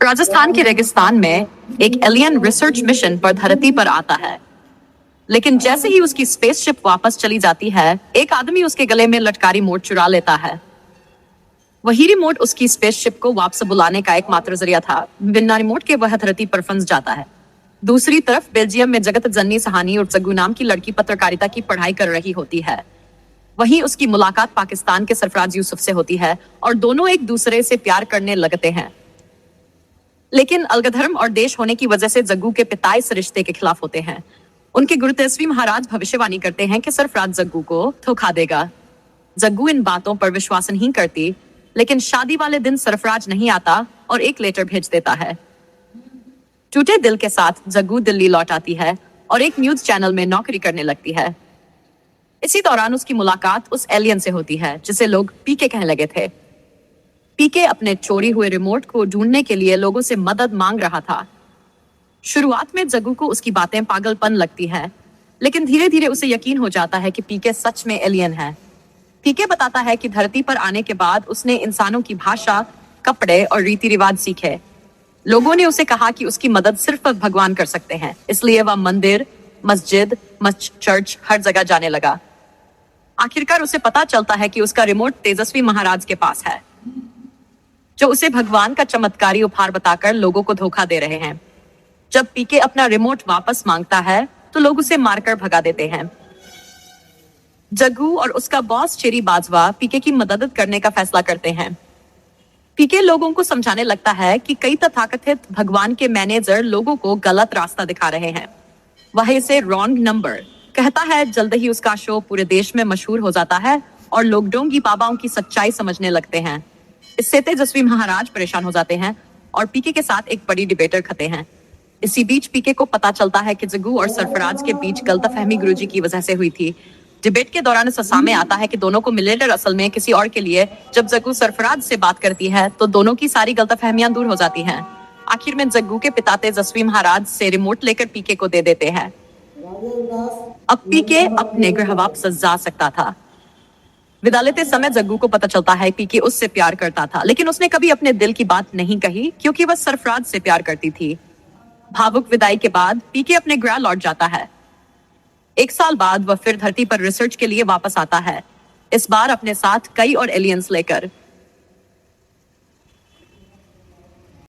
राजस्थान के रेगिस्तान में एक एलियन रिसर्च मिशन पर धरती पर आता है, लेकिन जैसे ही उसकी स्पेसशिप वापस चली जाती है, एक आदमी उसके गले में लटका रिमोट चुरा लेता है। वही रिमोट उसकी स्पेसशिप को वापस बुलाने का एकमात्र जरिया था। बिना रिमोट के वह धरती पर फंस जाता है। दूसरी तरफ बेल्जियम में जगत जननी सहानी और जग्गू नाम की लड़की पत्रकारिता की पढ़ाई कर रही होती है। वहीं उसकी मुलाकात पाकिस्तान के सरफराज यूसुफ से होती है और दोनों एक दूसरे से प्यार करने लगते हैं। लेकिन अलगधर्म और देश होने की वजह से जग्गू के पिता इस रिश्ते के खिलाफ होते हैं। उनके गुरु तेजस्वी महाराज भविष्यवाणी करते हैं कि सरफराज जग्गू को धोखा देगा। जग्गू इन बातों पर विश्वास नहीं करती, लेकिन शादी वाले दिन सरफराज नहीं आता और एक लेटर भेज देता है। टूटे दिल के साथ जग्गू दिल्ली लौट आती है और एक न्यूज चैनल में नौकरी करने लगती है। इसी दौरान उसकी मुलाकात उस एलियन से होती है जिसे लोग पीके कहने लगे थे। पीके अपने चोरी हुए रिमोट को ढूंढने के लिए लोगों से मदद मांग रहा था। शुरुआत में जग्गू को उसकी बातें पागलपन लगती है, लेकिन धीरे धीरे उसे यकीन हो जाता है कि पीके सच में एलियन है। पीके बताता है कि धरती पर आने के बाद उसने इंसानों की भाषा, कपड़े और रीति रिवाज सीखे। लोगों ने उसे कहा कि उसकी मदद सिर्फ भगवान कर सकते हैं, इसलिए वह मंदिर, मस्जिद, चर्च हर जगह जाने लगा। आखिरकार उसे पता चलता है कि उसका रिमोट तेजस्वी महाराज के पास है, जो उसे भगवान का चमत्कारी उपहार बताकर लोगों को धोखा दे रहे हैं। जब पीके अपना रिमोट वापस मांगता है तो लोग उसे मारकर भगा देते हैं। जग्गू और उसका बॉस चेरी बाजवा पीके की मदद करने का फैसला करते हैं। पीके लोगों को समझाने लगता है कि कई तथाकथित भगवान के मैनेजर लोगों को गलत रास्ता दिखा रहे हैं। वह इसे रॉन्ग नंबर कहता है। जल्द ही उसका शो पूरे देश में मशहूर हो जाता है और लोग डोंगी बाबाओं की सच्चाई समझने लगते हैं। इससे तेजस्वी महाराज परेशान हो जाते हैं और पीके के साथ एक बड़ी डिबेट रखते हैं। इसी बीच पीके को पता चलता है कि जग्गू और सरफराज के बीच गलतफहमी गुरुजी की वजह से हुई थी। डिबेट के दौरान इस सामने आता है कि दोनों को मिलेटर असल में किसी और के लिए। जब जग्गू सरफराज से बात करती है तो दोनों की सारी गलतफहमियां दूर हो जाती हैं। आखिर में जग्गू के पिता तेजस्वी महाराज से रिमोट लेकर पीके को दे देते हैं। अब पीके अपने गृह वापस जा सकता था। विदा लेते समय जग्गू को पता चलता है पीके उससे प्यार करता था, लेकिन उसने कभी अपने दिल की बात नहीं कही क्योंकि वह सरफराज से प्यार करती थी। भावुक विदाई के बाद पीके अपने गृह लौट जाता है। एक साल बाद वह फिर धरती पर रिसर्च के लिए वापस आता है, इस बार अपने साथ कई और एलियंस लेकर।